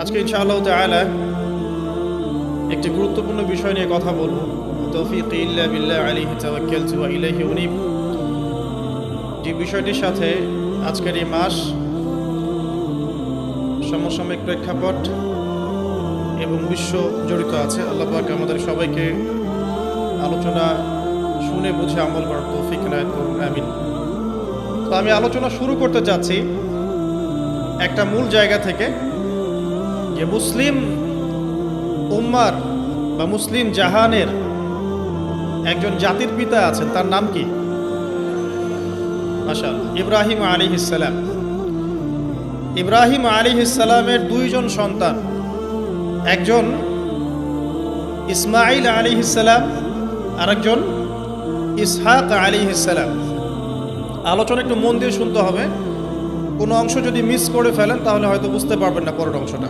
আজকে ইনশাআল্লাহ তাআলা একটি গুরুত্বপূর্ণ বিষয় নিয়ে কথা বলবো। তৌফিক ইল্লা বিল্লাহ আলাইহি তাওয়াক্কালতু ওয়া ইলাইহি উনীব। যে বিষয়টির সাথে আজকের এই মাস, সমসাময়িক প্রেক্ষাপট এবং বিশ্ব জড়িত আছে। আল্লাহ পাক আমাদের সবাইকে আলোচনা শুনে বুঝে আমল করার তৌফিক এনায়েত করুন, আমিন। তো আমি আলোচনা শুরু করতে চাচ্ছি একটা মূল জায়গা থেকে, যে মুসলিম উম্মার বা মুসলিম জাহানের একজন জাতির পিতা আছেন, তার নাম কি? মাশাআল্লাহ, ইব্রাহিম আলাইহিস সালাম। ইব্রাহিম আলাইহিস সালামের দুইজন সন্তান, একজন ইসমাঈল আলাইহিস সালাম, আরেকজন ইসহাক আলাইহিস সালাম। আলোচনা একটু মন দিয়ে শুনতে হবে, কোনো অংশ যদি মিস করে ফেলেন তাহলে হয়তো বুঝতে পারবেন না পরের অংশটা।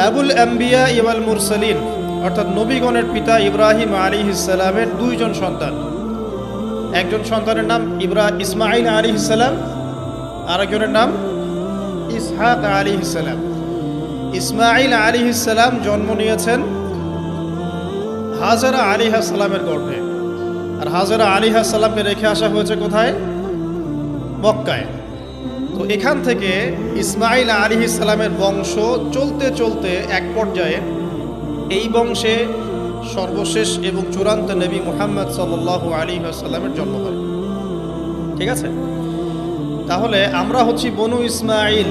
আবুল আম্বিয়া ওয়াল মুরসালিন, অর্থাৎ নবীগণের পিতা ইব্রাহিম আলাইহিস সালামের দুইজন সন্তান। একজন সন্তানের নাম ইসমাঈল আলাইহিস সালাম, আরেকজনের নাম ইসহাক আলাইহিস সালাম। ইসমাঈল আলাইহিস সালাম জন্ম নিয়েছেন হাজরা আলাইহিস সালামের গর্ভে, আর হাজরা আলাইহিস সালামকে রেখে আসা হয়েছে কোথায়? মক্কায়। তো এখান থেকে ইসমাঈল আলাইহিস সালামের বংশ চলতে চলতে এক পর্যায়ে এই বংশে সর্বশেষ এবং চূড়ান্ত নবী মুহাম্মদ সাল্লাল্লাহু আলাইহি ওয়াসাল্লামের জন্ম হয়। ঠিক আছে, তাহলে আমরা হচ্ছি বনু ইসমাঈল।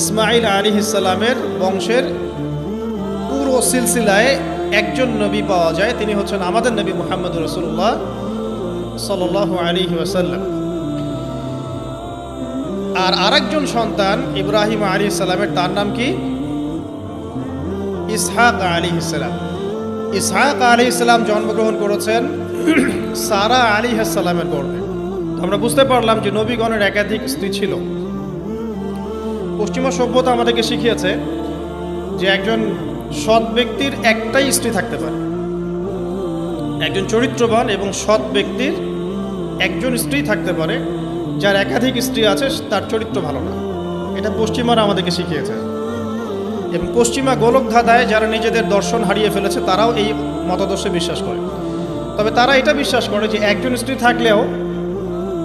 ইসমাঈল আলাইহিস সালামের বংশের পুরো সিলসিলায় একজন নবী পাওয়া যায়, তিনি হচ্ছেন আমাদের নবী মুহাম্মদ রাসূলুল্লাহ সাল্লাল্লাহু আলাইহি ওয়াসাল্লাম। আর আরেকজন সন্তান ইব্রাহিম আলাইহিস সালামের, তার নাম কি? ইসহাক আলাইহিস সালাম। ইসহাক আলাইহিস সালাম জন্মগ্রহণ করেছেন সারা আলাইহিস সালামের গর্ভে। আমরা বুঝতে পারলাম যে নবীগণের একাধিক স্ত্রী ছিল। পশ্চিমা সভ্যতা আমাদেরকে শিখিয়েছে যে একজন সৎ ব্যক্তির একটাই স্ত্রী থাকতে পারে। একজন চরিত্রবান এবং সৎ ব্যক্তির একজন স্ত্রী থাকতে পারে, যার একাধিক স্ত্রী আছে তার চরিত্র ভালো না। এটা পশ্চিমারা আমাদেরকে শিখিয়েছে, এবং পশ্চিমা গোলকধাঁধায় যারা নিজেদের দর্শন হারিয়ে ফেলেছে তারাও এই মতাদর্শে বিশ্বাস করে। তবে তারা এটা বিশ্বাস করে যে একজন স্ত্রী থাকলেও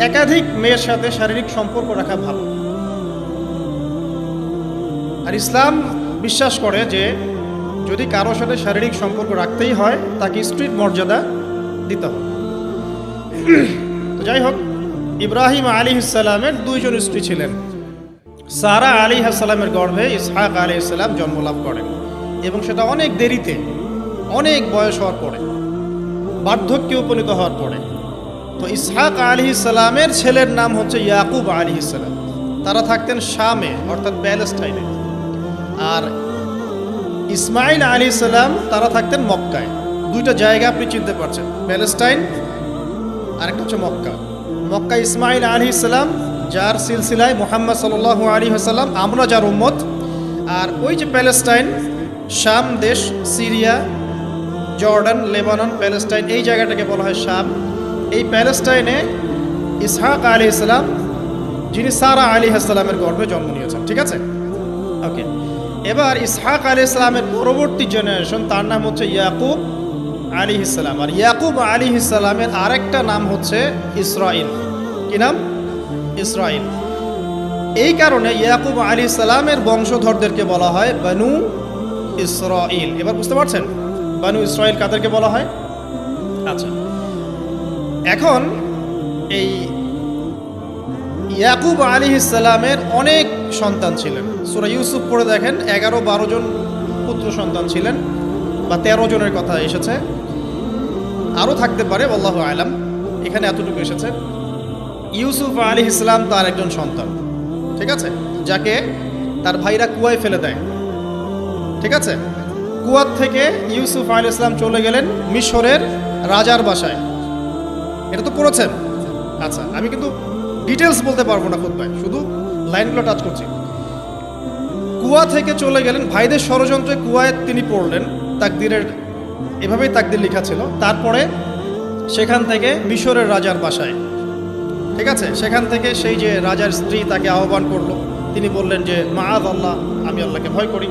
একাধিক মেয়ের সাথে শারীরিক সম্পর্ক রাখা ভালো। আর ইসলাম বিশ্বাস করে যে যদি কারোর সাথে শারীরিক সম্পর্ক রাখতেই হয় তাকে স্ত্রীর মর্যাদা দিতে হবে। তো যাই হোক, ইব্রাহিম আলাইহিস সালামের দুইজন স্ত্রী ছিলেন। সারা আলাইহিস সালামের গর্ভে ইসহাক আলাইহিস সালাম জন্মলাভ করেন, এবং সেটা অনেক দেরিতে, অনেক বয়স হওয়ার পরে, বার্ধক্যে উপনীত হওয়ার পরে। তো ইসহাক আলাইহিস সালামের ছেলের নাম হচ্ছে ইয়াকুব আলাইহিস সালাম। তারা থাকতেন শামে, অর্থাৎ প্যালেস্টাইনে। আর ইসমাঈল আলাইহিস সালাম তারা থাকতেন মক্কায়। দুইটা জায়গা আপনি চিনতে পারছেন, প্যালেস্টাইন আর একটা হচ্ছে মক্কা। মক্কা ইসমাঈল আলাইহিস সালাম, যার সিলসিলায় মুহাম্মদ সাল্লাল্লাহু আলাইহি ওয়াসাল্লাম, আমরা যার উম্মত। আর ওই যে প্যালেস্টাইন, শাম দেশ, সিরিয়া, জর্ডান, লেবানন, প্যালেস্টাইন, এই জায়গাটাকে বলা হয় শাম। এই প্যালেস্টাইনে ইসহাক আলাইহিস সালাম, যিনি সারা আলাইহিস সালামের গর্ভে জন্ম নিয়েছেন। ঠিক আছে, ওকে। এবার ইসহাক আলাইহিস সালামের পরবর্তী জেনারেশন, তার নাম হচ্ছে ইয়াকুব আলাইহিস সালাম। আর ইয়াকুব আলাইহিস সালামের আরেকটা নাম হচ্ছে ইসরাইল। কি নাম? ইসরাইল। এই কারণে ইয়াকুব আলাইহিস সালামের বংশধরদেরকে বলা হয় বনু ইসরাইল। এবার বুঝতে পারছেন বনু ইসরাইল কাদেরকে বলা হয়? আচ্ছা, এখন এই ইয়াকুব আলাইহিস সালামের অনেক সন্তান ছিলেন। সূরা ইউসুফ পড়ে দেখেন, 11-12 জন পুত্র সন্তান ছিলেন, বা 13 জনের কথা এসেছে, আরও থাকতে পারে, আল্লাহু আ'লাম। এখানে এতটুকু এসেছে। ইউসুফ আলাইহিস সালাম তার একজন সন্তান, ঠিক আছে, যাকে তার ভাইরা কুয়ায় ফেলে দেয়। ঠিক আছে, কুয়ার থেকে ইউসুফ আলাইহিস সালাম চলে গেলেন মিশরের রাজার বাসায়। এটা তো পড়েছেন। আচ্ছা, আমি কিন্তু ডিটেলস বলতে পারবো না খুতবায়, শুধু লাইনগুলো টাচ করছি। কুয়া থেকে চলে গেলেন, ভাইদের ষড়যন্ত্রে কুয়ায় তিনি পড়লেন। তাকদিরের এভাবেই তাকদির লেখা ছিল। তারপরে সেখান থেকে মিশরের রাজার বাসায়, ঠিক আছে, সেখান থেকে সেই যে রাজার স্ত্রী তাকে আহ্বান করলো, তিনি বললেন যে মাআদ আল্লাহ, আমি আল্লাহকে ভয় করি।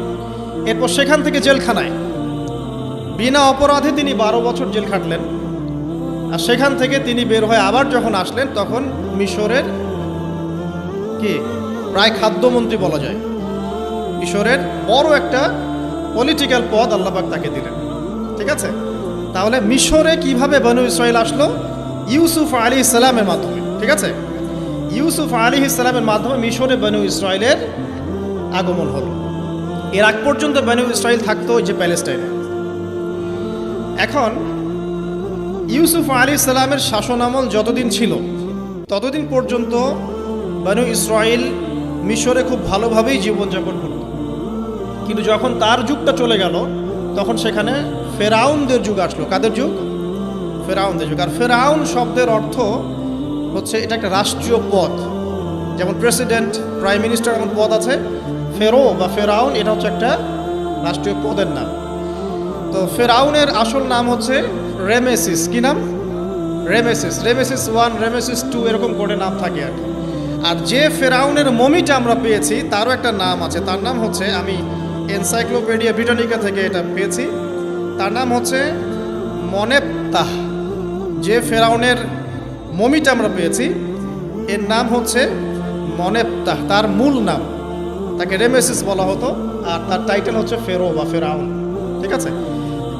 এরপর সেখান থেকে জেলখানায় বিনা অপরাধে তিনি 12 বছর জেল খাটলেন। আর সেখান থেকে তিনি বের হয়ে আবার যখন আসলেন, তখন মিশরের কি প্রায় খাদ্যমন্ত্রী বলা যায়, মিশরের বড় একটা পলিটিক্যাল পদ আল্লাহ পাক তাকে দিলেন। ঠিক আছে, তাহলে মিশরে কিভাবে বনু ইসরাইল আসলো? ইউসুফ আলাইহিস সালামের মাধ্যমে। ঠিক আছে, ইউসুফ আলাইহিস সালামের মাধ্যমে মিশরে বনু ইসরাইলের আগমন হলো। এর আগ পর্যন্ত বনু ইসরাইল থাকতো ওই যে প্যালেস্টাইনে। এখন ইউসুফ আলাইহিস সালামের শাসনামল যতদিন ছিল ততদিন পর্যন্ত বনু ইসরাইল মিশরে খুব ভালোভাবেই জীবনযাপন করত। কিন্তু যখন তার যুগটা চলে গেল, তখন সেখানে ফেরাউনদের যুগ আসলো। কাদের যুগ? ফেরাউনদের যুগ। আর ফেরাউন শব্দের অর্থ হচ্ছে এটা একটা রাষ্ট্রীয় পদ, যেমন প্রেসিডেন্ট, প্রাইম মিনিস্টার এমন পদ আছে। ফেরো বা ফেরাউন এটা হচ্ছে একটা রাষ্ট্রীয় পদের নাম। তো ফেরাউনের আসল নাম হচ্ছে রেমেসিস। কি নাম? রেমেসিস। রেমেসিস 1, রেমেসিস 2 এরকম করে নাম থাকে আর কি। আর যে ফেরাউনের মমিটা আমরা পেয়েছি তারও একটা নাম আছে। তার নাম হচ্ছে, আমি এনসাইক্লোপিডিয়া ব্রিটানিকা থেকে এটা পেয়েছি, তার নাম হচ্ছে মনেপ্তাহ। যে ফেরাউনের মমিটা আমরা পেয়েছি এর নাম হচ্ছে মনেপ্তাহ। তার মূল নাম, তাকে রেমেসিস বলা হতো, আর তার টাইটেল হচ্ছে ফেরো বা ফেরাউন। ঠিক আছে,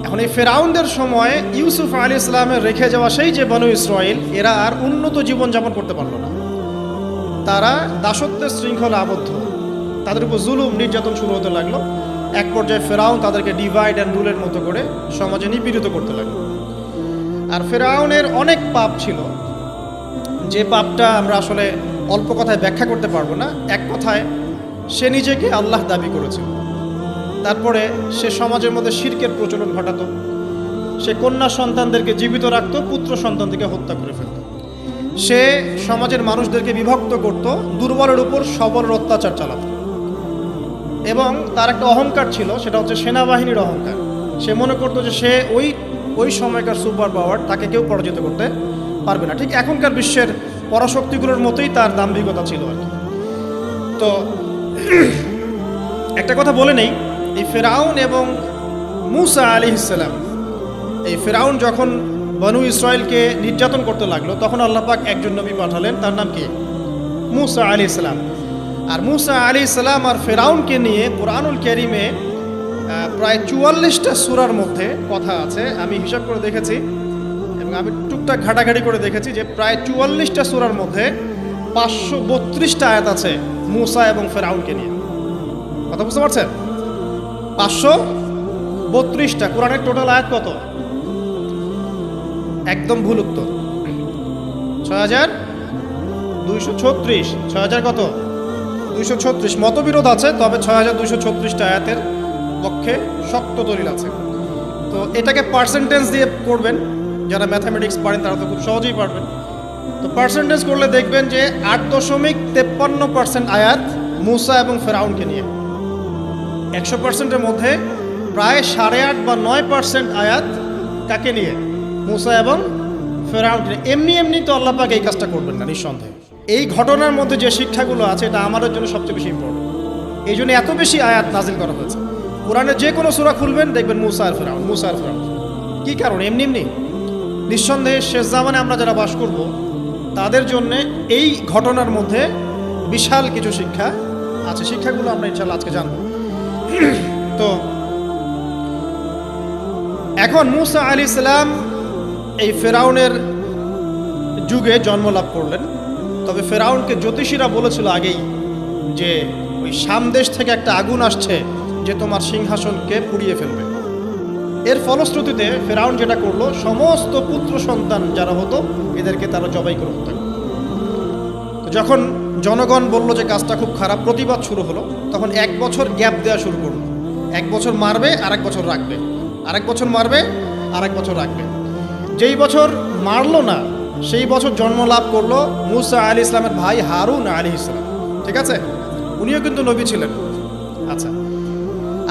এখন এই ফেরাউনদের সময় ইউসুফ আলাইহিস সালামের রেখে যাওয়া সেই যে বনু ইসরাইল, এরা আর উন্নত জীবনযাপন করতে পারলো না। তারা দাসত্বের শৃঙ্খলা আবদ্ধ, তাদের উপর জুলুম নির্যাতন শুরু হতে লাগলো। এক পর্যায়ে ফেরাউন তাদেরকে ডিভাইড অ্যান্ড রুলের মতো করে সমাজে নিপীড়িত করতে লাগলো। আর ফেরাউনের অনেক পাপ ছিল, যে পাপটা আমরা আসলে অল্প কথায় ব্যাখ্যা করতে পারবো না। এক কথায় সে নিজেকে আল্লাহ দাবি করেছিল। তারপরে সে সমাজের মধ্যে শিরকের প্রচলন ঘটাতো। সে কন্যা সন্তানদেরকে জীবিত রাখতো, পুত্র সন্তানদেরকে হত্যা করে ফেলত। সে সমাজের মানুষদেরকে বিভক্ত করত, দুর্বলের উপর সবলের অত্যাচার চালাতো। এবং তার একটা অহংকার ছিল, সেটা হচ্ছে সেনাবাহিনীর অহংকার। সে মনে করতো যে সে ওই সময়কার সুপার পাওয়ার, তাকে কেউ পরাজিত করতে পারবে না। ঠিক এখনকার বিশ্বের পরাশক্তিগুলোর মতোই তার দাম্ভিকতা ছিল আর কি। তো একটা কথা বলে নেই, এই ফেরাউন এবং মূসা আলাইহিস সালাম, এই ফেরাউন যখন বনু ইসরাইলকে নির্যাতন করতে লাগলো, তখন আল্লাহ পাক একজন নবী পাঠালেন, তার নাম কি? মূসা আলাইহিস সালাম। আর মূসা আলাইহিস সালাম আর ফেরাউনকে নিয়ে কুরআনুল কারীমে প্রায় 44টা সূরার মধ্যে কথা আছে। আমি হিসাব করে দেখেছি এবং আমি টুকটাক ঘাটাঘাটি করে দেখেছি যে প্রায় 44টা সূরার মধ্যে 532টা আয়াত আছে মূসা এবং ফেরাউনকে নিয়ে। কথা বুঝতে পারছেন? 532টা। কোরআনের টোটাল আয়াত কত? একদম ভুল উত্তর, 6236। 6000 কত? 236। মতবিরোধ আছে, তবে 6236টা আয়াতের পক্ষে শক্ত দলিল আছে। তো এটাকে পার্সেন্টেজ দিয়ে করবেন, যারা ম্যাথামেটিক্স পারেন তারা তো খুব সহজেই পারবেন। তো পার্সেন্টেজ করলে দেখবেন যে 8.53% আয়াত মূসা এবং ফেরাউনকে নিয়ে। 100%-এর মধ্যে প্রায় 8.5 বা 9% আয়াত কাকে নিয়ে? মূসা এবং ফেরাউনকে নিয়ে। এমনি তো আল্লাহ পাক এই কাজটা করবেন না নিঃসন্দেহে। এই ঘটনার মধ্যে যে শিক্ষাগুলো আছে এটা আমাদের জন্য সবচেয়ে বেশি ইম্পর্টেন্ট। এই জন্য এত বেশি আয়াত নাজিল করা হয়েছে। কোরআনের যে কোনো সূরা খুলবেন দেখবেন মূসা আর ফেরাউন, মূসা আর ফেরাউন। কী কারণ? এমনি নিঃসন্দেহে শেষ জামানে আমরা যারা বাস করব তাদের জন্যে এই ঘটনার মধ্যে বিশাল কিছু শিক্ষা আছে। শিক্ষাগুলো আমরা ইনশাআল্লাহ আজকে জানব। তো এখন মূসা আলাইহিস সালাম এই ফেরাউনের যুগে জন্ম লাভ করলেন। তবে ফেরাউনকে জ্যোতিষীরা বলেছিল আগেই যে ওই সামদেশ থেকে একটা আগুন আসছে যে তোমার সিংহাসনকে পুড়িয়ে ফেলবে। এর ফলশ্রুতিতে ফেরাউন যেটা করলো, সমস্ত পুত্র সন্তান যারা হতো এদেরকে তারা জবাই করে হত্যা করল। যখন জনগণ বলল যে কাজটা খুব খারাপ, প্রতিবাদ শুরু হলো, তখন 1 বছর গ্যাপ দেওয়া শুরু করলো। 1 বছর মারবে, আরেক বছর রাখবে, আরেক বছর মারবে, আরেক বছর রাখবে। যেই বছর মারলো না সেই বছর জন্ম লাভ করলো মূসা আলাইহিস সালামের ভাই হারুন আলাইহিস সালাম। ঠিক আছে, উনিও কিন্তু নবী ছিলেন। আচ্ছা,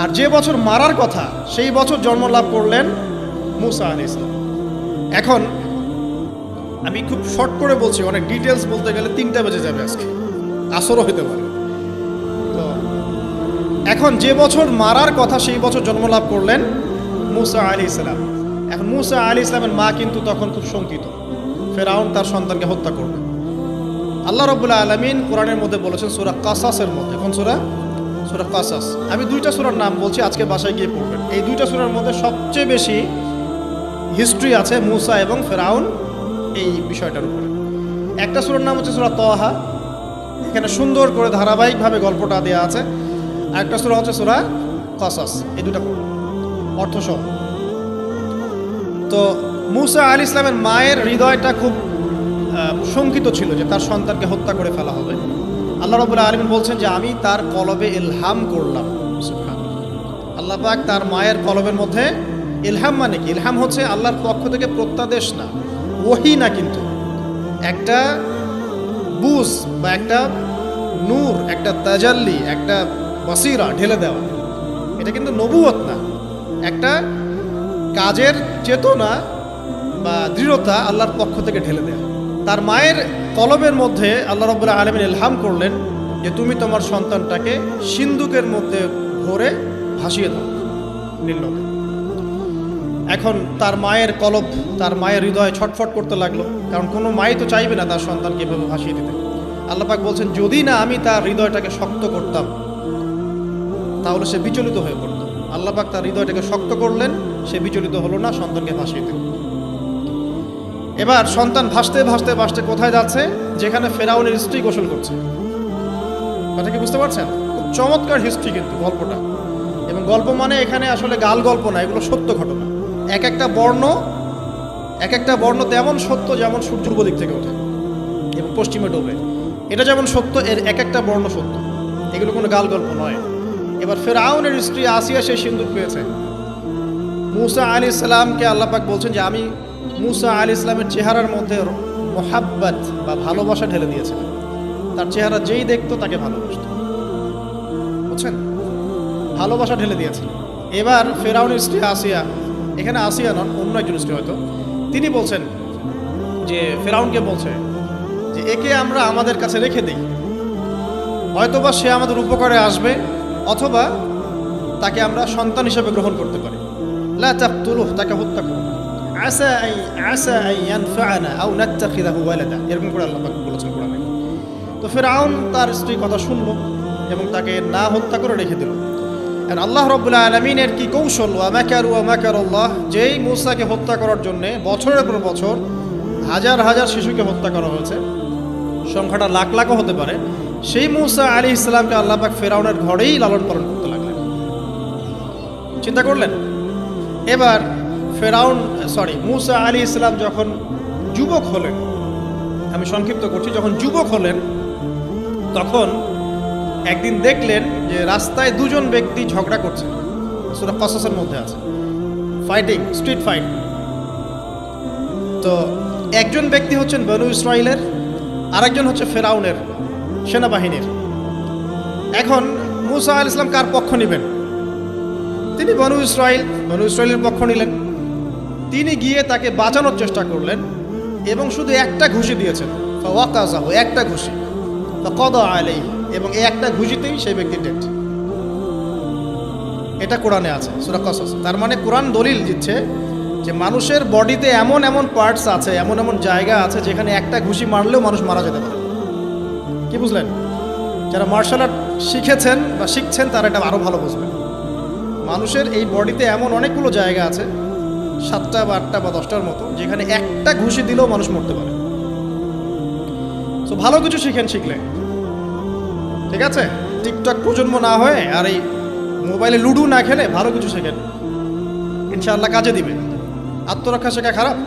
আর যে বছর মারার কথা সেই বছর জন্ম লাভ করলেন মূসা আলাইহিস সালাম। এখন আমি খুব শর্ট করে বলছি, অনেক ডিটেলস বলতে গেলে 3টা বেজে যাবে, আজকে আসরও হতে পারে। তো এখন যে বছর মারার কথা সেই বছর জন্মলাভ করলেন মূসা আলাইহিস সালাম। এখন মূসা আলাইহিস সালামের মা কিন্তু তখন খুব শঙ্কিত, ফেরাউন তার সন্তানকে হত্যা করবে। আল্লাহ রাব্বুল আলামিন কোরআনের মধ্যে বলেছেন সূরা কাসাসের মধ্যে, কোন সূরা? সূরা কাসাস। আমি 2টা সূরার নাম বলছি, আজকে বাসায় গিয়ে পড়বেন। এই 2টা সূরার মধ্যে সবচেয়ে বেশি হিস্ট্রি আছে মূসা এবং ফেরাউন এই বিষয়টার উপরে। একটা সূরার নাম হচ্ছে সূরা তাহা, এখানে সুন্দর করে ধারাবাহিকভাবে গল্পটা দেওয়া আছে। আরেকটা সূরা হচ্ছে সূরা কাসাস। এই দুটো অর্থসহ। তো মূসা আলাইহিস সালামের মায়ের হৃদয়টা খুব শঙ্কিত ছিল যে তার সন্তানকে হত্যা করে ফেলা হবে। আল্লাহ রাব্বুল আলামিন বলছেন যে আমি তার কলবে ইলহাম করলাম। সুবহানাল্লাহ। আল্লাহ পাক তার মায়ের কলবের মধ্যে ইলহাম, মানে কি? ইলহাম হচ্ছে আল্লাহর পক্ষ থেকে প্রত্যাদেশ না, ওহী না, কিন্তু একটা বুঝ বা একটা নূর, একটা তাজাল্লি, একটা বাসিরা ঢেলে দেওয়া। এটা কিন্তু নবুয়ত না, একটা কাজের চেতনা বা দৃঢ়তা আল্লাহর পক্ষ থেকে ঢেলে দেওয়া। তার মায়ের কলবের মধ্যে আল্লাহ রাব্বুল আলামিন ইলহাম করলেন যে তুমি তোমার সন্তানটাকে সিন্দুকের মধ্যে ভরে ভাসিয়ে দাও নীল নদে। এখন তার মায়ের কলব, তার মায়ের হৃদয় ছটফট করতে লাগলো, কারণ কোনো মাই তো চাইবে না তার সন্তানকে এভাবে ভাসিয়ে দিতে। আল্লাহ পাক বলছেন যদি না আমি তার হৃদয়টাকে শক্ত করতাম তাহলে সে বিচলিত হয়ে পড়ত। আল্লাহ পাক তার হৃদয়টাকে শক্ত করলেন, সে বিচলিত হলো না, সন্তানকে ভাসিয়ে দিল। এবার সন্তান ভাসতে ভাসতে ভাসতে কোথায় যাচ্ছে? যেখানে ফেরাউনের স্ত্রী গোসল করছে। কথা কি বুঝতে পারছেন? খুব চমৎকার হিস্ট্রি কিন্তু গল্পটা। এবং গল্প মানে এখানে আসলে গাল গল্প না, এগুলো সত্য ঘটনা। এক একটা বর্ণ তেমন সত্য যেমন সূর্য পূর্ব দিক থেকে ওঠে এবং পশ্চিমে ডোবে, এটা যেমন সত্য, এর এক একটা বর্ণ সত্য, এগুলো কোনো গাল গল্প নয়। এবার ফেরাউনের স্ত্রী আসিয়া সেই সিন্দুক পেয়েছে। মূসা আলাইহিস সালামকে আল্লাহ পাক বলছেন যে আমি মূসা আলাইহিস সালামের চেহারার মধ্যে মোহাব্বত বা ভালোবাসা ঢেলে দিয়েছিলেন। তার চেহারা যেই দেখতো তাকে ভালোবাসত, বুঝছেন? ভালোবাসা ঢেলে দিয়েছিল। এবার ফেরাউনের স্ত্রী আসিয়া, এখানে আসিয়া নন, অন্য একজন স্ত্রী হয়তো, তিনি বলছেন যে ফেরাউনকে বলছে যে একে আমরা আমাদের কাছে রেখে দিই, হয়তোবা সে আমাদের উপকারে আসবে, অথবা তাকে আমরা সন্তান হিসেবে গ্রহণ করতে পারি। লা তাকতুলুহু, তাকে হত্যা করো না। আসা আন ইয়ানফা'না আও নাত্তাখিযাহু ওয়ালাদা, এরকম করে আল্লাহ পাক বলেছেন কোরআনে। তো ফেরাউন তার স্ত্রী কথা শুনল এবং তাকে না হত্যা করে রেখে দিল। আর আল্লাহ রাব্বুল আলামিনের কি কৌশল! ওয়া মাকারু ওয়া মাকারুল্লাহ, যেই মূসাকে হত্যা করার জন্য বছরের পর বছর হাজার হাজার শিশুকে হত্যা করা হয়েছে, সংখ্যাটা লাখ লাখও হতে পারে, সেই মূসা আলাইহিস সালামকে আল্লাহ পাক ফেরাউনের ঘরেই লালন পালন করতে লাগলেন। চিন্তা করলেন? এবার মূসা আলাইহিস সালাম যখন যুবক হলেন, আমি সংক্ষিপ্ত করছি, যখন যুবক হলেন তখন একদিন দেখলেন যে রাস্তায় দুজন ব্যক্তি ঝগড়া করছে। সূরা কাসাসের মধ্যে আছে, ফাইটিং, স্ট্রিট ফাইট। তো একজন ব্যক্তি হচ্ছেন বনু ইসরাইলের, আরেকজন হচ্ছে ফেরাউনের সেনাবাহিনীর। এখন মূসা আলাইহিস সালাম কার পক্ষ নেবেন? তিনি বনু ইসরাইলের পক্ষ নিলেন। তিনি গিয়ে তাকে বাঁচানোর চেষ্টা করলেন এবং শুধু একটা ঘুষি দিয়েছেন, ফাওয়াকাযাহু, একটা ঘুষি, ফাকাদা আলাইহি, এবং এই একটা ঘুষিতেই সেই ব্যক্তি ডেড। এটা কোরআনে আছে, সূরা কাসাস। তার মানে কোরআন দলিল দিচ্ছে যে মানুষের বডিতে এমন এমন পার্টস আছে, এমন এমন জায়গা আছে যেখানে একটা ঘুষি মারলেও মানুষ মারা যেতে পারে। কি বুঝলেন? যারা মার্শাল আর্ট শিখেছেন বা শিখছেন তারা এটা আরও ভালো বুঝবেন। মানুষের এই বডিতে এমন অনেকগুলো জায়গা আছে, 7টা বা 8টা বা 10টার মতো, যেখানে একটা ঘুষি দিলেও মানুষ মরতে পারে। তো ভালো কিছু শিখলে, ঠিক আছে? টিকটক প্রজন্ম না হয়ে আর এই মোবাইলে লুডো না খেলে ভালো কিছু শেখেন, ইনশাআল্লাহ কাজে দিবে। আত্মরক্ষা শেখা খারাপ?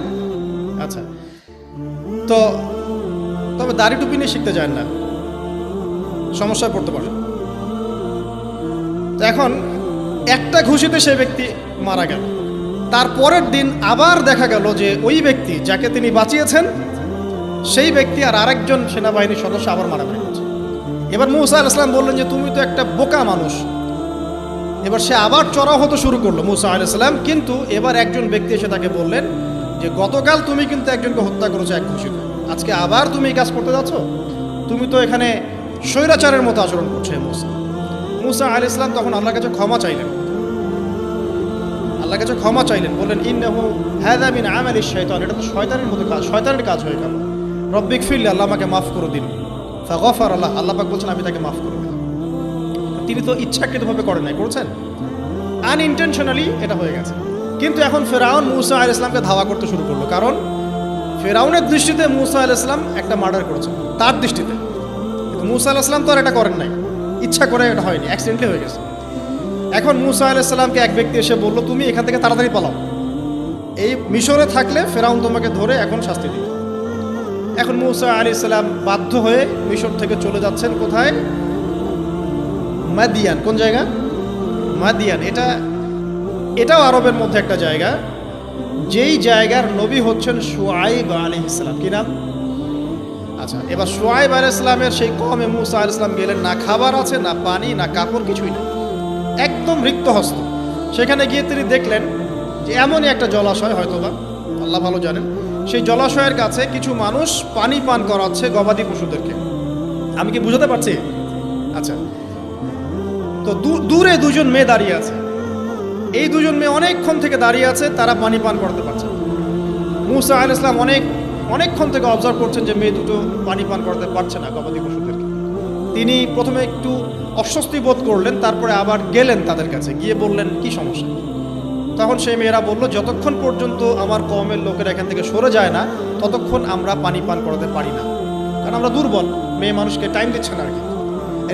আচ্ছা, তো তবে দাড়ি টুপি নিয়ে শিখতে চান না, সমস্যায় পড়তে পারে। তো এখন একটা ঘুষিতে সেই ব্যক্তি মারা গেল। তারপরের দিন আবার দেখা গেল যে ওই ব্যক্তি যাকে তিনি বাঁচিয়েছেন সেই ব্যক্তি আর আরেকজন সেনাবাহিনীর সদস্য আবার মারামারি করছে। এবার মূসা আলাইহিস সালাম বললেন যে তুমি তো একটা বোকা মানুষ। এবার সে আবার চড়াও হতে শুরু করলো মূসা আলাইহিস সালাম, কিন্তু এবার একজন ব্যক্তি এসে তাকে বললেন যে গতকাল তুমি কিন্তু একজনকে হত্যা করেছো এক ঘুষিতে, আজকে আবার তুমি এই কাজ করতে যাচ্ছ, তুমি তো এখানে স্বৈরাচারের মতো আচরণ করছো। মুসা আলাইহিস সালাম তখন আল্লাহর কাছে ক্ষমা চাইলেন, আল্লাহর কাছে ক্ষমা চাইলেন, বললেন ইন্নাহু হাযা মিন আমালিশ শাইতান, এটা তো শয়তানের মতো কাজ, শয়তানের কাজ হয়ে গেল। রব্বিক ফিরলি, আল্লাহ আমাকে মাফ করে দিন। ফাগফার আল্লাহ, আল্লাহ পাক বলছেন আমি তাকে মাফ করে দিলাম। তিনি তো ইচ্ছাকৃতভাবে করেন নাই, করেছেন আনইনটেনশনালি, এটা হয়ে গেছে। কিন্তু এখন ফেরাউন মুসা আলাইহিস সালামকে ধাওয়া করতে শুরু করলো, কারণ ফেরাউনের দৃষ্টিতে মুসা আলাইহিস সালাম একটা মার্ডার করেছেন তার দৃষ্টিতে, কিন্তু মুসা আলাইহিস সালাম তো আর এটা করেন নাই, ইচ্ছা করে এটা হয়নি, অ্যাক্সিডেন্টলি হয়ে গেছে। এখন মুসা আলাইহিস সালামকে এক ব্যক্তি এসে বলল তুমি এখান থেকে তাড়াতাড়ি পালাও, এই মিশরে থাকলে ফেরাউন তোমাকে ধরে এখন শাস্তি দিবে। এখন মুসা আলাইহিস সালাম বাধ্য হয়ে মিশর থেকে চলে যাচ্ছেন কোথায়? মাদিয়ান। কোন জায়গা? মাদিয়ান। এটাও আরবের মধ্যে একটা জায়গা, যেই জায়গার নবী হচ্ছেন শুআইব আলাইহিস সালাম। কি নাম? আচ্ছা, এবার শুআইব আলাইহিস সালামের সেই কওমে মুসা আলাইহিস সালাম গেলেন, না খাবার আছে, না পানি, না কাপড়, কিছুই নেই, একদম রিক্ত হস্ত। সেখানে গিয়ে তিনি দেখলেন যে এমনই একটা জলাশয়, হয়তোবা আল্লাহ ভালো জানেন, সেই জলাশয়ের কাছে কিছু মানুষ পানি পান করাচ্ছে গবাদি পশুদেরকে। আমি কি বুঝাতে পারছি? আচ্ছা, তো দূরে দুজন মেয়ে দাঁড়িয়ে আছে, এই দুজন মেয়ে অনেকক্ষণ থেকে দাঁড়িয়ে আছে, তারা পানি পান করতে পারছে। মুসা আলাইহিস সালাম অনেকক্ষণ থেকে অবজার্ভ করছেন যে মেয়ে দুটো পানি পান করতে পারছে না গবাদি পশুদেরকে। তিনি প্রথমে একটু অস্বস্তি বোধ করলেন, তারপরে আবার গেলেন তাদের কাছে, গিয়ে বললেন কি সমস্যা। তখন সেই মেয়েরা বলল যতক্ষণ পর্যন্ত আমার কওমের লোকেরা এখান থেকে সরে যায় না ততক্ষণ আমরা পানি পান করাতে পারি না, কারণ আমরা দুর্বল, মেয়ে মানুষকে টাইম দিচ্ছে না আর কি।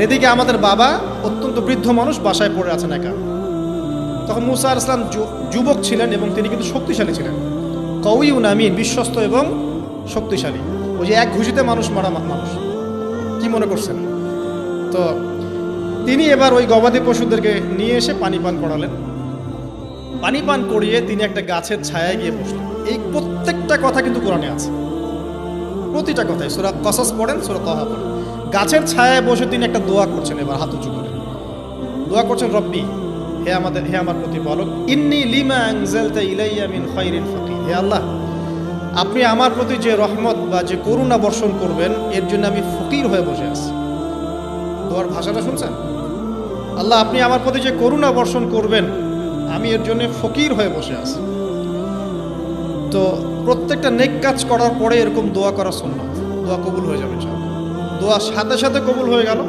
এদিকে আমাদের বাবা অত্যন্ত বৃদ্ধ মানুষ, বাসায় পড়ে আছেন একা। তখন মুসা আলাইহিস সালাম যুবক ছিলেন এবং তিনি কিন্তু শক্তিশালী ছিলেন, কওয়িউন আমিন, বিশ্বস্ত এবং শক্তিশালী। ওই যে এক ঘুষিতে মানুষ মারা মানুষ, কি মনে করছেন? তো তিনি এবার ওই গবাদি পশুদেরকে নিয়ে এসে পানি পান করালেন। পানি পান করিয়ে তিনি একটা গাছের ছায়ায় গিয়ে বসলেন। এই প্রত্যেকটা কথা কিন্তু কোরআনে আছে, প্রতিটা কথাই। সূরা কসস পড়েন, সূরা তাহা পড়েন। গাছের ছায়ায় বসে তিনি একটা দোয়া করছেন, এবার হাত উঁচু করে দোয়া করছেন, রব্বি, হে আমার প্রতিপালক, ইন্নী লিমা আনজালতা ইলাইয়া মিন খাইরিন ফাকির, হে আল্লাহ, আপনি আমার প্রতি যে রহমত বা যে করুণা বর্ষণ করবেন এর জন্য আমি ফকির হয়ে বসে আছি। দোয়ার ভাষাটা শুনছেন? আল্লাহ, আপনি আমার প্রতি যে করুণা বর্ষণ করবেন আমি এর জন্য ফকির হয়ে বসে আছি। তো প্রত্যেকটা নেক কাজ করার পরে এরকম দোয়া করা সুন্নাত, দোয়া কবুল হয়ে যাবে ইনশাআল্লাহ। দোয়া সাথে সাথে কবুল হয়ে গেল।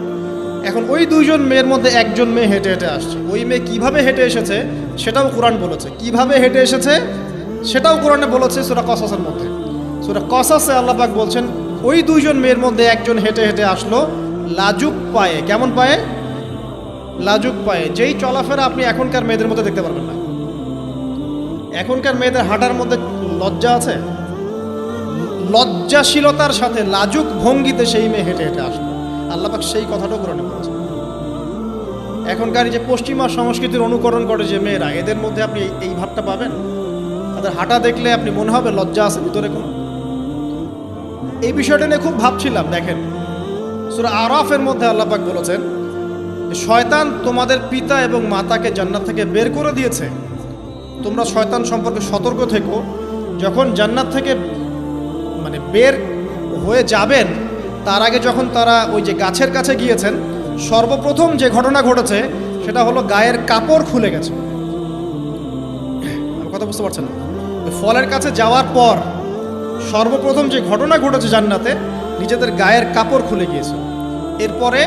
এখন ওই দুইজন মেয়ের মধ্যে একজন মেয়ে হেঁটে হেঁটে আসছে। ওই মেয়ে কিভাবে হেঁটে এসেছে সেটাও কোরআন বলেছে, কিভাবে হেঁটে এসেছে সেটাও কোরআনে বলেছে সূরা কসসের মধ্যে। সূরা কসসে আল্লাহ পাক বলছেন ওই দুইজন মেয়ের মধ্যে একজন হেঁটে হেঁটে আসলো লাজুক পায়ে। কেমন পায়ে? লাজুক পায়ে। যেই চলাফেরা আপনি এখনকার মেয়েদের মধ্যে দেখতে পারবেন না। এখনকার মেয়েদের হাঁটার মধ্যে লজ্জা আছে, লজ্জাশীলতার সাথে লাজুক ভঙ্গিতে সেই মেয়ে হেঁটে হেঁটে আসলো। আল্লাহ পাক সেই কথাটাও কোরআনে বলেছে। এখনকার যে পশ্চিমা সংস্কৃতির অনুকরণ করে যে মেয়েরা, এদের মধ্যে আপনি এই ভাবটা পাবেন। তাদের হাঁটা দেখলে আপনি মনে হবে লজ্জা আছে ভিতরে কোনো। এই বিষয়টা নিয়ে খুব ভাবছিলাম। দেখেন সূরা আরাফের মধ্যে আল্লাহ পাক বলেছেন যে শয়তান তোমাদের পিতা এবং মাতাকে জান্নাত থেকে বের করে দিয়েছে, তোমরা শয়তান সম্পর্কে সতর্ক থেকো। যখন জান্নাত থেকে বের হয়ে যাবেন তার আগে যখন তারা ওই যে গাছের কাছে গিয়েছেন, সর্বপ্রথম যে ঘটনা ঘটেছে সেটা হলো গায়ের কাপড় খুলে গেছে। কথা বুঝতে পারছেন না? ফলের কাছে যাওয়ার পর সর্বপ্রথম যে ঘটনা ঘটেছে জান্নাতে, নিজেদের গায়ের কাপড় খুলে গিয়েছে। এরপরে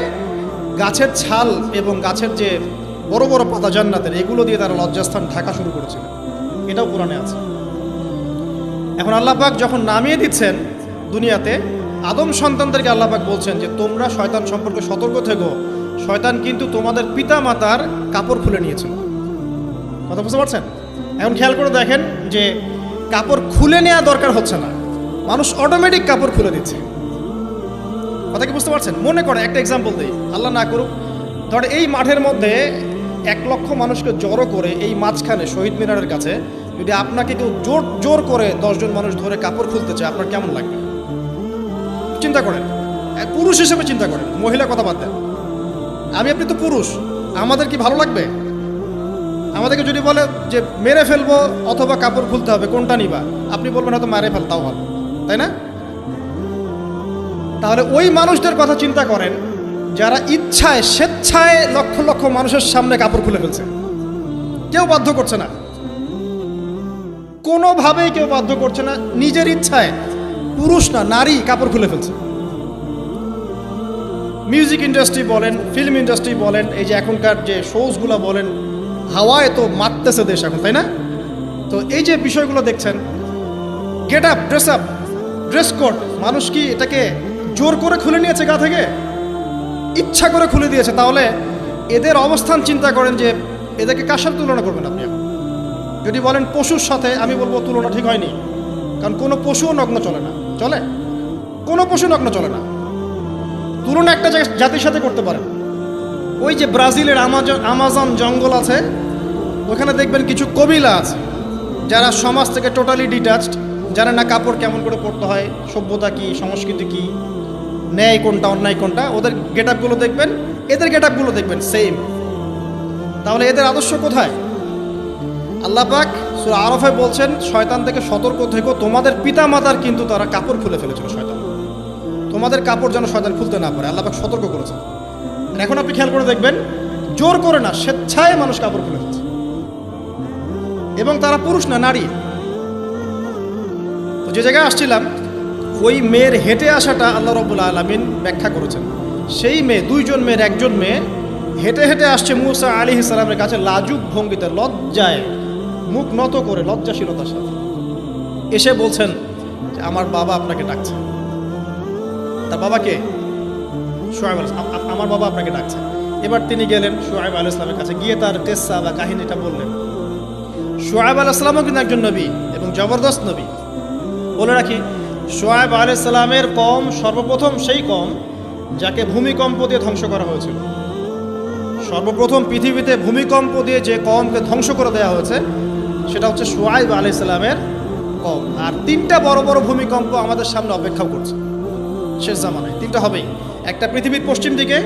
গাছের ছাল এবং গাছের যে বড় বড় পাতা জান্নাতের, এগুলো দিয়ে তারা লজ্জাস্থান ঢাকা শুরু করেছিল। এটাও কোরআনে আছে। এখন আল্লাহ পাক যখন নামিয়ে দিচ্ছেন দুনিয়াতে, আদম সন্তানদেরকে আল্লাহ পাক বলছেন যে তোমরা শয়তান সম্পর্কে সতর্ক থেকো, শয়তান কিন্তু তোমাদের পিতা মাতার কাপড় খুলে নিয়েছিল। কথা বুঝতে পারছেন? এখন খেয়াল করে দেখেন যে কাপড় খুলে নেওয়া দরকার হচ্ছে না, মানুষ অটোমেটিক কাপড় খুলে দিচ্ছে। কথা কি বুঝতে পারছেন? মনে করে একটা এক্সাম্পল দিই, আল্লাহ না করুক, ধরে এই মাঠের মধ্যে 1 লক্ষ মানুষকে জড়ো করে এই মাঝখানে শহীদ মিনারের কাছে যদি আপনাকে কেউ জোর করে 10 জন মানুষ ধরে কাপড় খুলতে চায়, আপনার কেমন লাগবে? চিন্তা করেন, পুরুষ হিসেবে চিন্তা করেন, মহিলা কথা বাদ দেন। আপনি তো পুরুষ, আমাদের কি ভালো লাগবে? আমাদেরকে যদি বলে যে মেরে ফেলবো অথবা কাপড় খুলতে হবে, কোনটা নিবা? আপনি বলবেন হয়তো মারে ফেলতাও ভালো, তাই না? তাহলে ওই মানুষদের কথা চিন্তা করেন যারা ইচ্ছায় স্বেচ্ছায় লক্ষ লক্ষ মানুষের সামনে কাপড় খুলে ফেলছে। কেউ বাধ্য করছে না, কোনোভাবেই কেউ বাধ্য করছে না, নিজের ইচ্ছায় পুরুষ না নারী কাপড় খুলে ফেলছে। মিউজিক ইন্ডাস্ট্রি বলেন, ফিল্ম ইন্ডাস্ট্রি বলেন, এই যে এখনকার যে শোজগুলো বলেন, হাওয়ায় তো মারতেছে দেশ এখন, তাই না? তো এই যে বিষয়গুলো দেখছেন, গেট আপ, ড্রেস কোড, মানুষ কি এটাকে জোর করে খুলে নিয়েছে গা থেকে? ইচ্ছা করে খুলে দিয়েছে। তাহলে এদের অবস্থান চিন্তা করেন যে এদেরকে কার সাথে তুলনা করবেন আপনি এখন? যদি বলেন পশুর সাথে, আমি বলবো তুলনা ঠিক হয়নি, কারণ কোনো পশুও নগ্ন চলে না। চলে? কোনো পশু নগ্ন চলে না। তুলনা একটা জাতির সাথে করতে পারেন। ওই যে ব্রাজিলের আমাজন জঙ্গল আছে, ওখানে দেখবেন কিছু কবিলা আছে যারা সমাজ থেকে টোটালি ডিটাচড, জানে না কাপড় কেমন করে পরতে হয়, সভ্যতা কি, সংস্কৃতি কি, ন্যায় কোনটা অন্যায় কোনটা। ওদের গেট আপগুলো দেখবেন, এদের গেট আপগুলো দেখবেন সেম। তাহলে এদের আদর্শ কোথায়? আল্লাহ পাক সূরা আরাফে বলছেন, শয়তান থেকে সতর্ক থেকো, তোমাদের পিতা মাতার কিন্তু তারা কাপড় খুলে ফেলেছিল শয়তান, তোমাদের কাপড় যেন শয়তান খুলতে না পারে, আল্লাহ পাক সতর্ক করেছেন। এখন আপনি খেয়াল করে দেখবেন, জোর করে না, স্বেচ্ছায় মানুষ কাপড় খুলে ফেলছে, এবং তারা পুরুষ না নারী। তো যে জায়গায় আসছিলাম, ওই মেয়ের হেঁটে আসাটা আল্লাহ রাব্বুল আলামিন ব্যাখ্যা করেছেন। সেই মেয়ে, দুইজন মেয়ের একজন মেয়ে হেঁটে হেঁটে আসছে মূসা আলাইহিস সালামের কাছে লাজুক ভঙ্গিতে, লজ্জায় মুখ নত করে, লজ্জাশীলতার সাথে এসে বলছেন যে আমার বাবা আপনাকে ডাকছে। তার বাবাকে? শুআয়ব আলাইহিস সালাম, আমার বাবা আপনাকে ডাকছে। এবার তিনি গেলেন শুআয়ব আলাইহিস সালামের কাছে, গিয়ে তার কিসসা বা কাহিনীটা বললেন। শুআয়ব আলাইহিস সালামও কিন্তু একজন নবী এবং জবরদস্ত নবী। বলে রাখি, শুআয়ব আলাইহিস সালামের কওম সর্বপ্রথম সেই কওম যাকে ভূমিকম্প দিয়ে ধ্বংস করা হয়েছিল। সর্বপ্রথম পৃথিবীতে ভূমিকম্প দিয়ে যে কওমকে ধ্বংস করে দেওয়া হয়েছে সেটা হচ্ছে শুআয়ব আলাইহিস সালামের কওম। আর তিনটা বড় বড় ভূমিকম্প আমাদের সামনে অপেক্ষা করছে শেষ জামানায়। তিনটা হবেই, একটা পৃথিবীর পশ্চিম দিকে,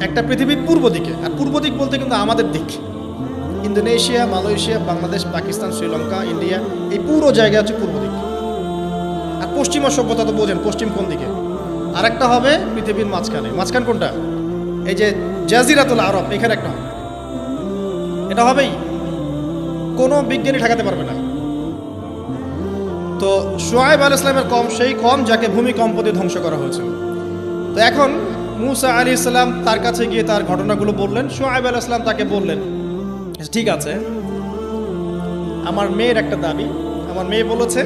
একটা পৃথিবীর পূর্ব দিকে। আর পূর্ব দিক বলতে কিন্তু আমাদের দিক, Indonesia, Malaysia, Bangladesh, Pakistan, Sri Lanka, India, এই পুরো জায়গা হচ্ছে পূর্ব দিক। আর পশ্চিমা সভ্যতা তো বোঝেন পশ্চিম কোন দিকে। আর একটা হবে পৃথিবীর মাঝখানে। মাঝখান কোনটা? এই যে জাজিরাতুল আরব, এখানে একটা হবে। এটা হবেই, কোনো বিজ্ঞানী ঠেকাতে পারবে না। তো শুআয়ব আলাইহিস সালামের কওম সেই কওম যাকে ভূমিকম্প দিয়ে ধ্বংস করা হয়েছিল। তো এখন মূসা আলাইহিস সালাম তার কাছে গিয়ে তার ঘটনাগুলো বললেন। শুআয়ব আলাইহিস সালাম তাকে বললেন, ঠিক আছে, আমার মেয়ের একটা দাবি। আমার মেয়ে বলেছে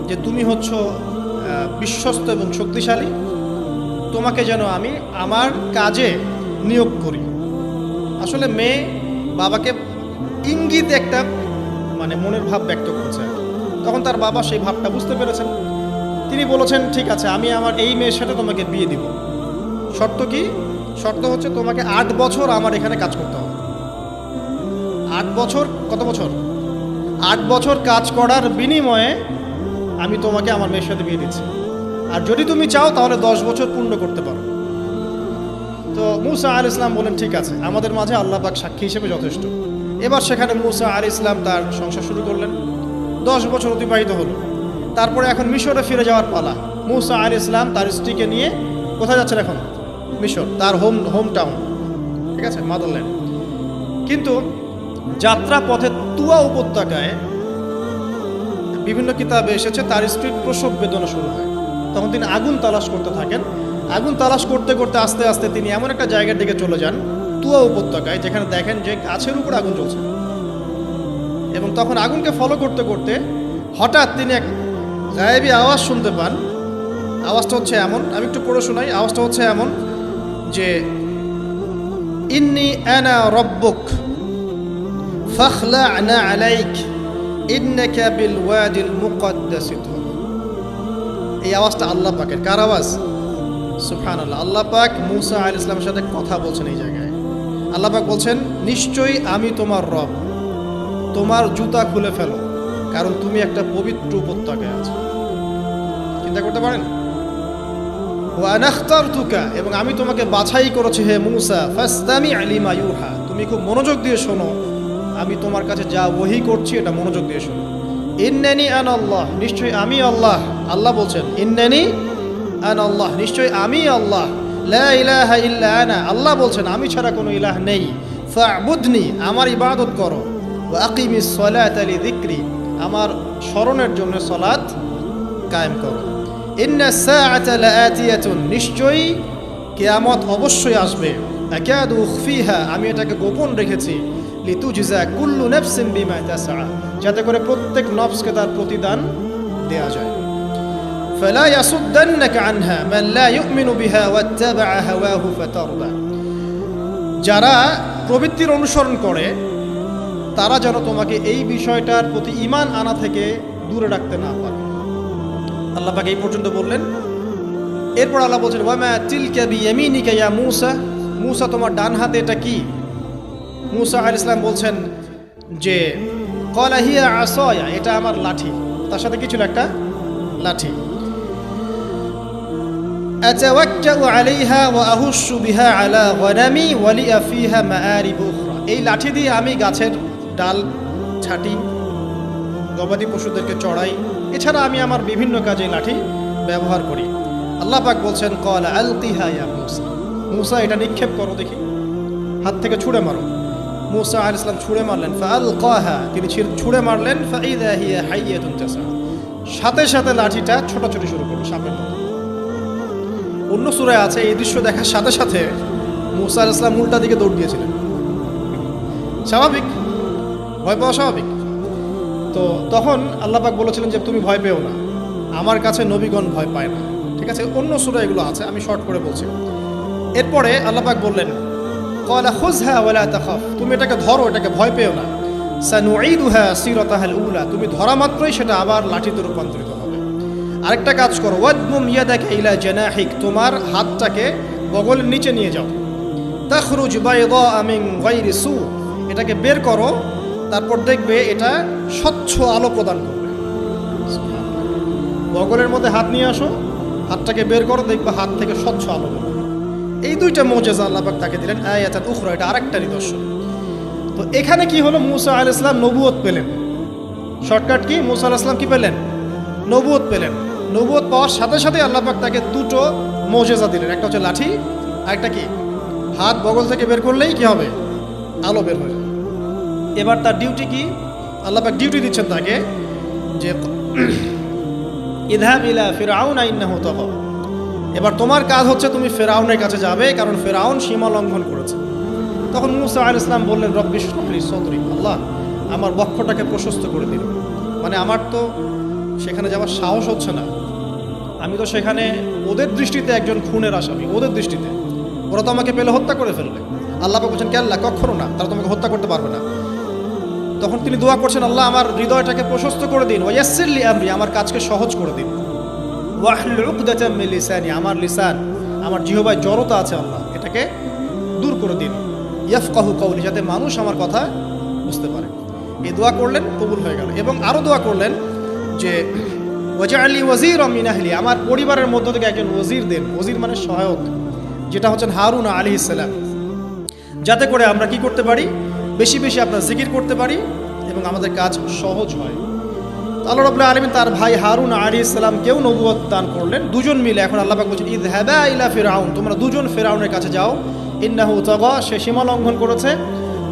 যে তুমি হচ্ছ বিশ্বস্ত এবং শক্তিশালী, তোমাকে যেন আমি আমার কাজে নিয়োগ করি। আসলে মেয়ে বাবাকে ইঙ্গিত একটা মানে মনের ভাব ব্যক্ত করছে। তখন তার বাবা সেই ভাবটা বুঝতে পেরেছেন। তিনি বলেছেন, ঠিক আছে, আমি আমার এই মেয়ের সাথে তোমাকে বিয়ে দিব। শর্ত কি? শর্ত হচ্ছে তোমাকে 8 বছর আমার এখানে কাজ করতে হবে। 8 বছর? কত বছর? 8 বছর কাজ করার বিনিময়ে আমি তোমাকে আমার মেয়ের সাথে বিয়ে দিচ্ছি। আর যদি তুমি চাও তাহলে 10 বছর পূর্ণ করতে পারো। তো মূসা আলাইহিস সালাম বলেন, ঠিক আছে, আমাদের মাঝে আল্লাহ পাক সাক্ষী হিসেবে যথেষ্ট। এবার সেখানে মূসা আলাইহিস সালাম তার সংসার শুরু করলেন। 10 বছর অতিবাহিত হলো। তারপরে এখন মিশরে ফিরে যাওয়ার পালা। মূসা আলাইহিস সালাম তার স্ত্রীকে নিয়ে কোথায় যাচ্ছেন এখন? মিশর, তার হোম টাউন, ঠিক আছে, মাদারল্যান্ড। কিন্তু যাত্রা পথে তুয়া উপত্যকায় বিভিন্ন কিতাবে এসেছে তার স্ত্রীর প্রসব বেদনা শুরু হয়। তখন তিনি আগুন তালাশ করতে থাকেন। আগুন তালাশ করতে করতে আস্তে আস্তে তিনি এমন একটা জায়গার দিকে চলে যান, তুয়া উপত্যকায়, যেখানে দেখেন যে গাছের উপর আগুন জ্বলছে। এবং তখন আগুনকে ফলো করতে করতে হঠাৎ তিনি এক গায়েবী আওয়াজ শুনতে পান। আওয়াজটা হচ্ছে এমন, আমি একটু পড়ে শোনাই। আওয়াজটা হচ্ছে এমন যে, ইন্নী আনা রব্বুক ফাখলা'না আলাইক ইন্নাকা বিল ওয়াদিল মুকদ্দাস তুর। এই আওয়াজটা আল্লাহ পাকের। কার আওয়াজ? সুবহানাল্লাহ। আল্লাহ পাক মূসা আলাইহিস সালামের সাথে কথা বলছেন এই জায়গায়। আল্লাহ পাক বলছেন, নিশ্চয়ই আমি তোমার রব, তোমার জুতা খুলে ফেলো, কারণ তুমি একটা পবিত্র উপত্যকায় আছো। চিন্তা করতে পারেন? ওয়া আনা ইখতারতুকা, এবং আমি তোমাকে বাছাই করেছি হে মূসা, ফাসতামি' লিমা ইউহা, তুমি খুব মনোযোগ দিয়ে শোনো আমি তোমার কাছে যা ওহী করছি এটা মনোযোগ দিয়ে শোনো। ইন্নানি আনা আল্লাহ, নিশ্চয়ই আমি আল্লাহ। আল্লাহ বলছেন ইন্নানি আনা আল্লাহ, নিশ্চয়ই আমি আল্লাহ। লা ইলাহা ইল্লা আনা, আল্লাহ বলছেন আমি ছাড়া কোনো ইলাহ নেই। ফা'বুদনি, আমার ইবাদত করো। ওয়া আকিমিস সালাতা লিযিকরি, আমার স্মরণের জন্য সালাত কায়েম করো। ইন্নাস সাআতা লাআতিয়াতুন, নিশ্চয়ই কিয়ামত অবশ্যই আসবে। আকাদু উখফিহা, আমি এটাকে গোপন রেখেছি। লিতুজজা কুল্লু নাফসিন বিমা তাসআ, যাতে করে প্রত্যেক নফসকে তার প্রতিদান দেয়া যায়। ফালা ইয়াসুদ্দান্নাকা আনহা মান লা ইউমিনু বিহা ওয়াত্তাবা হাওয়াহু ফাতারদা, যারা প্রবৃত্তির অনুসরণ করে তারা যেন তোমাকে এই বিষয়টার প্রতি ঈমান আনা থেকে দূরে রাখতে না পারে। আল্লাহ পাক এই পর্যন্ত বললেন। এরপর আল্লাহ বলছেন ওয়ামা তিলকা বিয়ামিনিকা ইয়া মূসা, মূসা তোমার ডান হাতে এটা কি? মূসা আলাইহিস সালাম বলছেন যে ক্বালা হিয়া আসায়া, এটা আমার লাঠি। তার সাথে কি ছিল? একটা লাঠি। আতাওয়াক্কাউ আলাইহা ওয়া আহুশু বিহা আলা গনামি ওয়া লিয়া ফিহা মাআরিব উখরা, এই লাঠি দিয়ে আমি গাছের ডাল ছাটি, গবাদি পশুদেরকে চড়াই, এছাড়া আমি আমার বিভিন্ন কাজে লাঠি ব্যবহার করি। আল্লাহ পাক বলছেন ক্বালা আলকিহা ইয়া মূসা, মূসা এটা নিক্ষেপ করো দেখি, হাত থেকে ছুঁড়ে মারো। মূসা আলাইহিস সালাম ছুঁড়ে মারলেন। ফাআলকাহা, তিনি ছুঁড়ে মারলেন। ফাইযা হিয়া হাইয়াতুন তাসা, সাথে সাথে লাঠিটা ছোটাছুটি শুরু করলো সাপের মতো। অন্য সূরায় আছে এই দৃশ্য দেখার সাথে সাথে মূসা আলাইহিস সালাম উল্টা দিকে দৌড় দিয়েছিলেন। স্বাভাবিক, ভয় পাওয়া স্বাভাবিক। তো তখন আল্লাহ পাক বলেছিলেন যে তুমি ভয় পেও না, আমার কাছে নবীগণ ভয় পায় না। ঠিক আছে, অন্য সূরা এগুলো আছে, আমি শর্ট করে বলছি। এরপরে আল্লাহ পাক বললেন ক্বালা খুযহা ওয়া লা তাখাফ, তুমি এটাকে ধরো, এটাকে ভয় পেও না। সানুঈদুহা সিরাতাহাল উলা, তুমি ধরা মাত্রই সেটা আবার লাঠিতে রূপান্তরিত হবে। আরেকটা কাজ করো, ওয়াদমুম ইয়াদাকা ইলা জানাহিক, তোমার হাতটাকে বগলের নিচে নিয়ে যাও। তাখরুজ বাইদা মিন গায়রি সু, এটাকে বের করো, তারপর দেখবে এটা স্বচ্ছ আলো প্রদান করবে। বগলের মধ্যে হাত নিয়ে আসো, হাতটাকে বের করো, দেখবে হাত থেকে স্বচ্ছ আলো বের হবে। এই দুইটা মুজিজা আল্লাহ পাক তাকে দিলেন। আয়াতান উখরা, এটা আরেকটা নিদর্শন। তো এখানে কি হলো? মূসা আলাইহিস সালাম নবুয়ত পেলেন। Shortcut key? মূসা আলাইহিস সালাম কি পেলেন? নবুয়ত পেলেন। নবুয়ত পাওয়ার সাথে সাথে আল্লাহ পাক তাকে দুটো মুজিজা দিলেন। একটা হচ্ছে লাঠি, আরেকটা কি? হাত বগল থেকে বের করলেই কি হবে? আলো বের হয়ে যাবে। এবার তার ডিউটি কি? আল্লাহ পাক ডিউটি দিচ্ছেন তাকে যে ইযহাব ইলা ফিরআউন ইন্নাহু তাগা, এবার তোমার কাজ হচ্ছে তুমি ফেরাউনের কাছে যাবে, কারণ ফেরাউন সীমা লঙ্ঘন করেছে। তখন মূসা আলাইহিস সালাম বললেন রব্বি ইশরাহ লি সাদরি, আল্লাহ আমার বক্ষটাকে প্রশস্ত করে দিন। মানে আমার তো সেখানে যাওয়ার সাহস হচ্ছে না, আমি তো সেখানে ওদের দৃষ্টিতে একজন খুনের আসামি, ওদের দৃষ্টিতে ওরা তো আমাকে পেলে হত্যা করে ফেলবে। আল্লাহ পাক বলছেন কেল্লা, কখনো না, তারা তোমাকে হত্যা করতে পারবে না। তখন তিনি দোয়া করছেন আল্লাহ আমার হৃদয়টাকে প্রশস্ত করে দিন, ওয়া ইয়াসসির লি আমরি, আমার কাজকে সহজ করে দিন। ওয়াহলুল উকদাতাম মিন লিসানি, আমার লিসান, আমার জিহ্বায় জড়তা আছে আল্লাহ, এটাকে দূর করে দিন। ইয়াফকাহু কওলি, যাতে মানুষ আমার কথা বুঝতে পারে। এই দোয়া করলেন, কবুল হয়ে গেল। এবং আরও দোয়া করলেন যে ওয়াজআলি ওয়াজিরাম মিন আহলি, আমার পরিবারের মধ্য থেকে একজন ওজির দেন। ওজির মানে সহায়ক, যেটা হচ্ছেন হারুন আলাইহিস সালাম, যাতে করে আমরা কি করতে পারি? বেশি বেশি আপনার জিকির করতে পারি এবং আমাদের কাজ সহজ হয়। আল্লাহ রাব্বুল আলামিন তার ভাই হারুন আলাইহিস সালামকেও নবুয়ত দান করলেন। দুজন মিলে এখন আল্লাহ পাক বলছেন ইযহাবা ইলা ফিরআউন, তোমরা দুজন ফিরআউনের কাছে যাও। ইন্নাহু তাগা, সে সীমা লঙ্ঘন করেছে।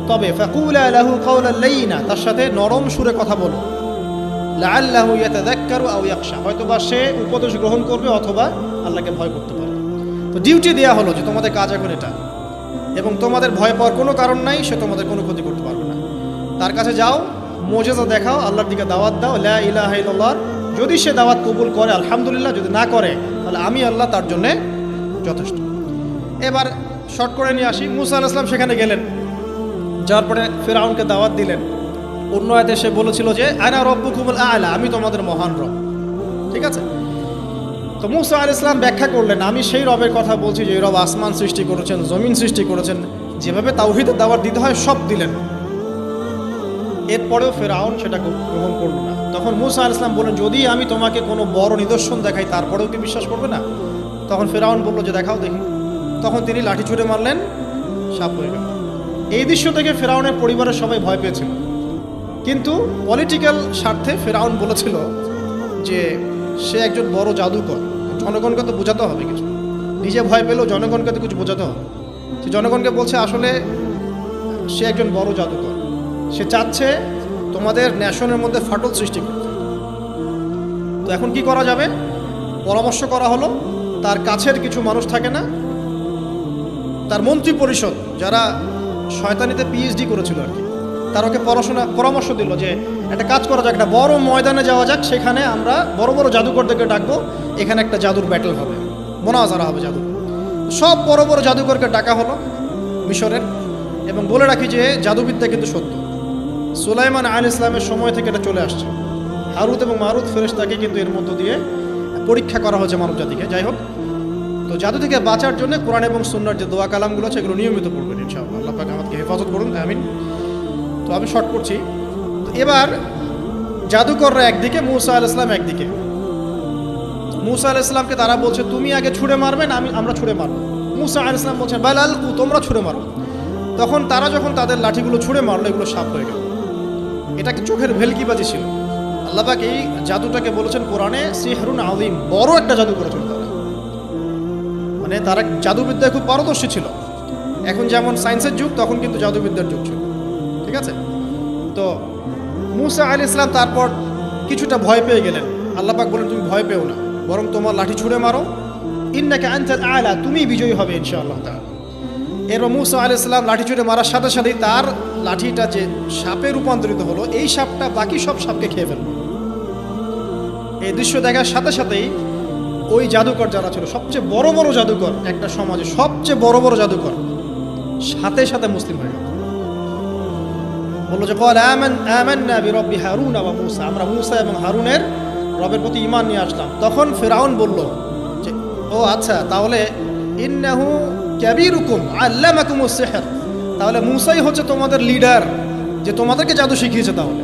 তবে ফাকুলা লাহু কাওলান লাইয়িনা, তার সাথে নরম সুরে কথা বলো। লাআল্লাহু ইয়াতাযাক্কারু আও ইয়াখশা, হয়তোবা সে উপদেশ গ্রহণ করবে অথবা আল্লাহকে ভয় করতে পারে। তো ডিউটি দেয়া হলো যে তোমাদের কাজ এখন এটা, এবং তোমাদের ভয় পাওয়ার কোনো কারণ নাই, সে তোমাদের কোনো ক্ষতি করতে পারবে না। তার কাছে যাও, মুজিজা দেখাও, আল্লাহর দিকে দাওয়াত দাও, লা ইলাহা ইল্লাল্লাহ। যদি সে দাওয়াত কবুল করে আলহামদুলিল্লাহ, যদি না করে তাহলে আমি আল্লাহ তার জন্যে যথেষ্ট। এবার শর্ট করে নিয়ে আসি, মূসা আলাইহিস সালাম সেখানে গেলেন, যাওয়ার পরে ফিরআউনকে দাওয়াত দিলেন। অন্য আয়াতে সে বলেছিল যে আনা রব্বুকুমুল আ'লা, আমি তোমাদের মহান রব। ঠিক আছে, তো মূসা আলাইহিস সালাম ব্যাখ্যা করলেন আমি সেই রবের কথা বলছি যে রব আসমান সৃষ্টি করেছেন, জমিন সৃষ্টি করেছেন, যেভাবে তাওহীদের দাওয়াত দিতে হয় সব দিলেন। এরপরেও ফেরাউন সেটা গ্রহণ করল না। তখন মূসা আলাইহিস সালাম বললেন যদি আমি তোমাকে কোনো বড় নিদর্শন দেখাই তারপরেও কি বিশ্বাস করবে না? তখন ফেরাউন বলল যে দেখাও দেখি। তখন তিনি লাঠি ছুঁড়ে মারলেন, সাপ হয়ে গেল। এই দৃশ্য থেকে ফেরাউনের পরিবারের সবাই ভয় পেয়েছিল, কিন্তু পলিটিক্যাল স্বার্থে ফেরাউন বলেছিল যে সে একজন বড় জাদুকর, জনগণকে তো বোঝাতে হবে কিছু, নিজে ভয় পেলেও জনগণকে তো কিছু বোঝাতে হবে। সে জনগণকে বলছে আসলে সে একজন বড় জাদুকর, সে চাচ্ছে তোমাদের ন্যাশনের মধ্যে ফাটল সৃষ্টি করতে। তো এখন কি করা যাবে? পরামর্শ করা হলো, তার কাছের কিছু মানুষ থাকে না, তার মন্ত্রী পরিষদ যারা শয়তানিতে পিএইচডি করেছিল আর কি, তার ওকে পরামর্শ দিল যে একটা কাজ করা যাক, একটা বড় ময়দানে যাওয়া যাক, সেখানে আমরা বড় বড় জাদুকরদেরকে ডাকবো, এখানে একটা জাদুর ব্যাটেল হবে, মোনাজারা হবে জাদু। সব বড় বড় জাদুকরকে ডাকা হলো মিশরের, এবং বলে রাখি যে জাদুবিদ্যা কিন্তু সত্য, সুলাইমান আলাইহিস সালামের সময় থেকে এটা চলে আসছে। হারুত এবং মারুত ফেরেশতাকে কিন্তু এর মধ্য দিয়ে পরীক্ষা করা হয়েছে মানব জাতিকে। যাই হোক, তো জাদু থেকে বাঁচার জন্য কোরআন এবং সুন্নাহর যে দোয়া কালামগুলো আছে এগুলো নিয়মিত পড়বেন ইনশাআল্লাহ। আল্লাহ পাক আমাদেরকে হেফাজত করুন, আমিন। তো আমি শর্ট করছি। তো এবার জাদুকররা একদিকে, মূসা আলাইহিস সালাম একদিকে। মূসা আলাইহিস সালামকে তারা বলছে তুমি আগে ছুঁড়ে মারবেন, আমরা ছুঁড়ে মারবো। মূসা আলাইহিস সালাম বলছেন বাল আলকু, তোমরা ছুঁড়ে মারো। তখন তারা যখন তাদের লাঠিগুলো ছুঁড়ে মারলো, এগুলো সাপ হয়ে গেল। এটাকে চোখের ভেলকিবাজি ছিল। আল্লাহ পাক এই জাদুটাকে বলেছেন কোরআনে সিহরুন আযীম, বড় একটা জাদু করেছিল তারা। মানে তারা জাদুবিদ্যায় খুব পারদর্শী ছিল। এখন যেমন সায়েন্সের যুগ, তখন কিন্তু জাদুবিদ্যার যুগ ছিল, ঠিক আছে? তো মূসা আলাইহিস সালাম তারপর কিছুটা ভয় পেয়ে গেলেন। আল্লাহ পাক বলেন তুমি ভয় পেও না, বরং তোমার লাঠি ছুঁড়ে মারো, ইন্নাকা আনতাল আ'লা, তুমি বিজয়ী হবে ইনশাআল্লাহ তাআলা। এরপর মূসা আলাইহিস সালাম লাঠি ছুঁড়ে মারার সাথে সাথেই তার লাঠিটা যে সাপে রূপান্তরিত হলো, এই সাপটা বাকি সব সাপকে খেয়ে ফেলল। এই দৃশ্য দেখার সাথে সাথেই ওই জাদুকর যারা ছিল, সবচেয়ে বড় বড় জাদুকর, একটা সমাজে সবচেয়ে বড় বড় জাদুকর, সাথে সাথে মুসলিম হয়ে গেল। বললো যে আমান্না বিরব্বি হারুন ওয়া মূসা, আমরা মূসা এবং হারুনের রবের প্রতি ঈমান নিয়ে আসলাম। তখন ফিরআউন বলল যে ও আচ্ছা, তাহলে ইন্নাহু কাবীরুকুম আল্লামাকুমুস সিহর, তাহলে মূসাই হচ্ছে তোমাদের লিডার, যে তোমাদেরকে জাদু শিখিয়েছে। তাহলে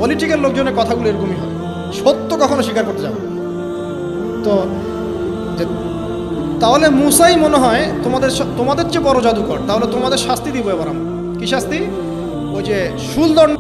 পলিটিক্যাল লোকজনের কথাগুলো এরকমই হয়, সত্য কখনো স্বীকার করতে যাবে। তো তাহলে মূসাই মনে হয় তোমাদের চেয়ে বড় জাদুকর, তাহলে তোমাদের শাস্তি দিব এবার আমরা। কি শাস্তি? ওই যে শুলদণ্ড